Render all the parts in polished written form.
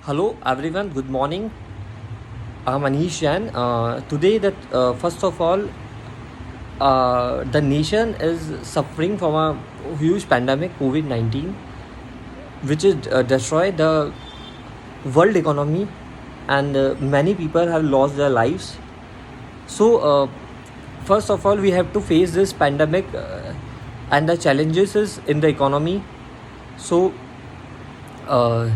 Hello everyone, good morning. I'm Anish Jain. Today, first of all, the nation is suffering from a huge pandemic, COVID 19, which is destroyed the world economy, and many people have lost their lives. So, first of all, we have to face this pandemic and the challenges is in the economy. So, uh,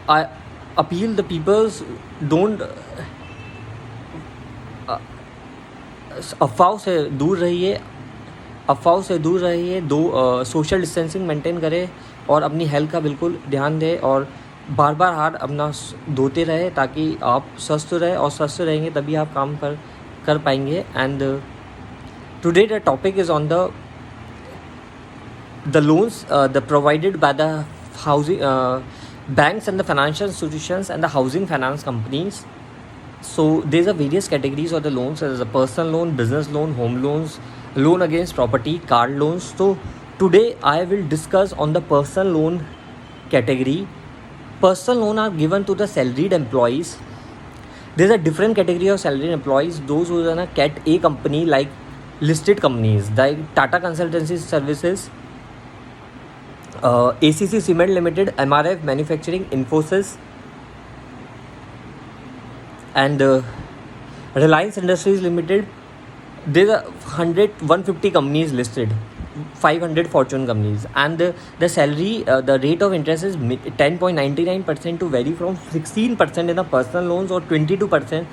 I appeal the peoples don't अफ़वाह से दूर रहिए, अफ़वाह से दूर रहिए, social distancing maintain करें और अपनी हेल्थ का बिल्कुल ध्यान दें और बार बार हाथ अपना धोते रहें ताकि आप स्वस्थ रहें और स्वस्थ रहेंगे तभी आप काम पर कर पाएंगे. And today the topic is on the loans the provided by the housing banks and the financial institutions and the housing finance companies. So there's a various categories of the loans. There's a personal loan, business loan, home loans, loan against property, car loans. So today I will discuss on the personal loan category. Personal loan are given to the salaried employees. There's a different category of salaried employees. Those who are in a Cat A company, like listed companies like Tata Consultancy Services, ACC Cement Limited, MRF Manufacturing, Infosys, and Reliance Industries Limited. There are 150 companies listed, 500 Fortune companies, and the salary, the rate of interest is 10.99% to vary from 16% in the personal loans or 22%.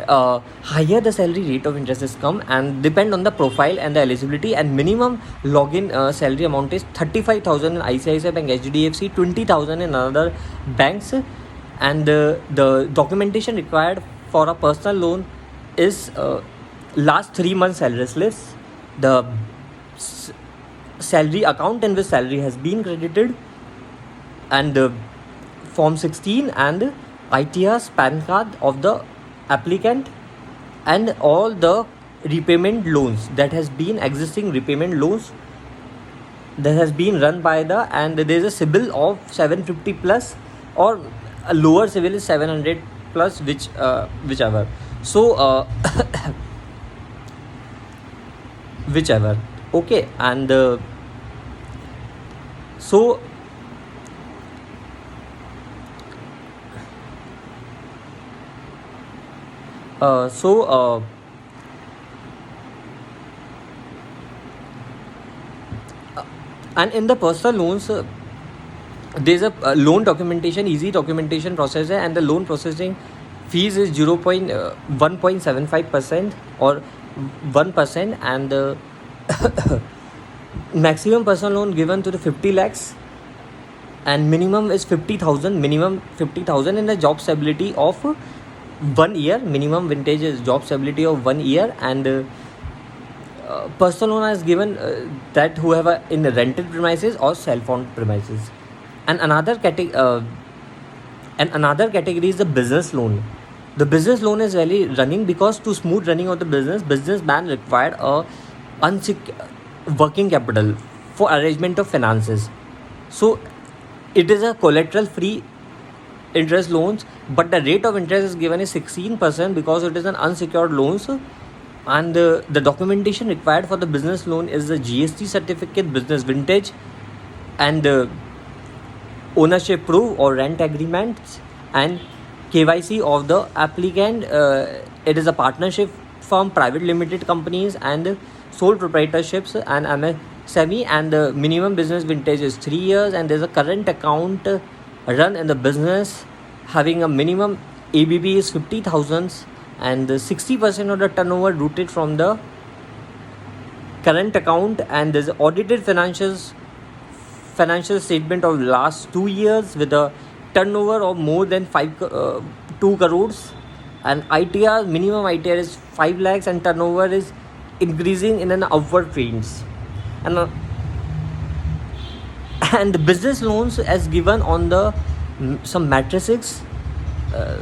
Higher the salary, rate of interest is come and depend on the profile and the eligibility, and minimum login salary amount is 35,000 in ICICI Bank, HDFC, 20,000 in other banks. And the documentation required for a personal loan is last 3 months salary slips, the salary account in which salary has been credited, and form 16 and ITR's PAN card of the applicant, and all the repayment loans that has been existing repayment loans that has been run by the, and there is a CIBIL of 750 plus, or a lower CIBIL is 700 plus, whichever. So whichever, okay. And so and in the personal loans, there's a loan documentation, easy documentation process, and the loan processing fees is 1.75% or 1%, and maximum personal loan given to the 50 lakhs, and minimum is 50,000, minimum 50,000 in the job stability of 1 year. Minimum vintage is job stability of 1 year, and personal loan is given that whoever in the rented premises or self-owned premises. And another category is the business loan. The business loan is really running because to smooth running of the businessman required a working capital for arrangement of finances. So it is a collateral free interest loans, but the rate of interest is given is 16% because it is an unsecured loans. And the documentation required for the business loan is the GST certificate, business vintage, and ownership proof or rent agreements, and KYC of the applicant. It is a partnership firm, private limited companies, and sole proprietorships and MSME, and the minimum business vintage is 3 years, and there's a current account run in the business having a minimum ABB is 50,000, and 60% of the turnover routed from the current account, and there's audited financial statement of last 2 years with a turnover of more than 2 crores, and ITR, minimum ITR is 5 lakhs, and turnover is increasing in an upward trends. And the business loans as given on the some matrices,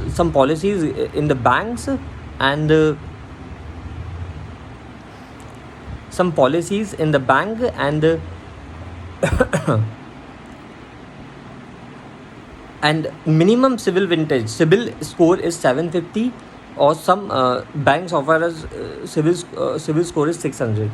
some policies in the banks, and some policies in the bank, and and minimum civil score is 750, or some banks offer us civil score is 600.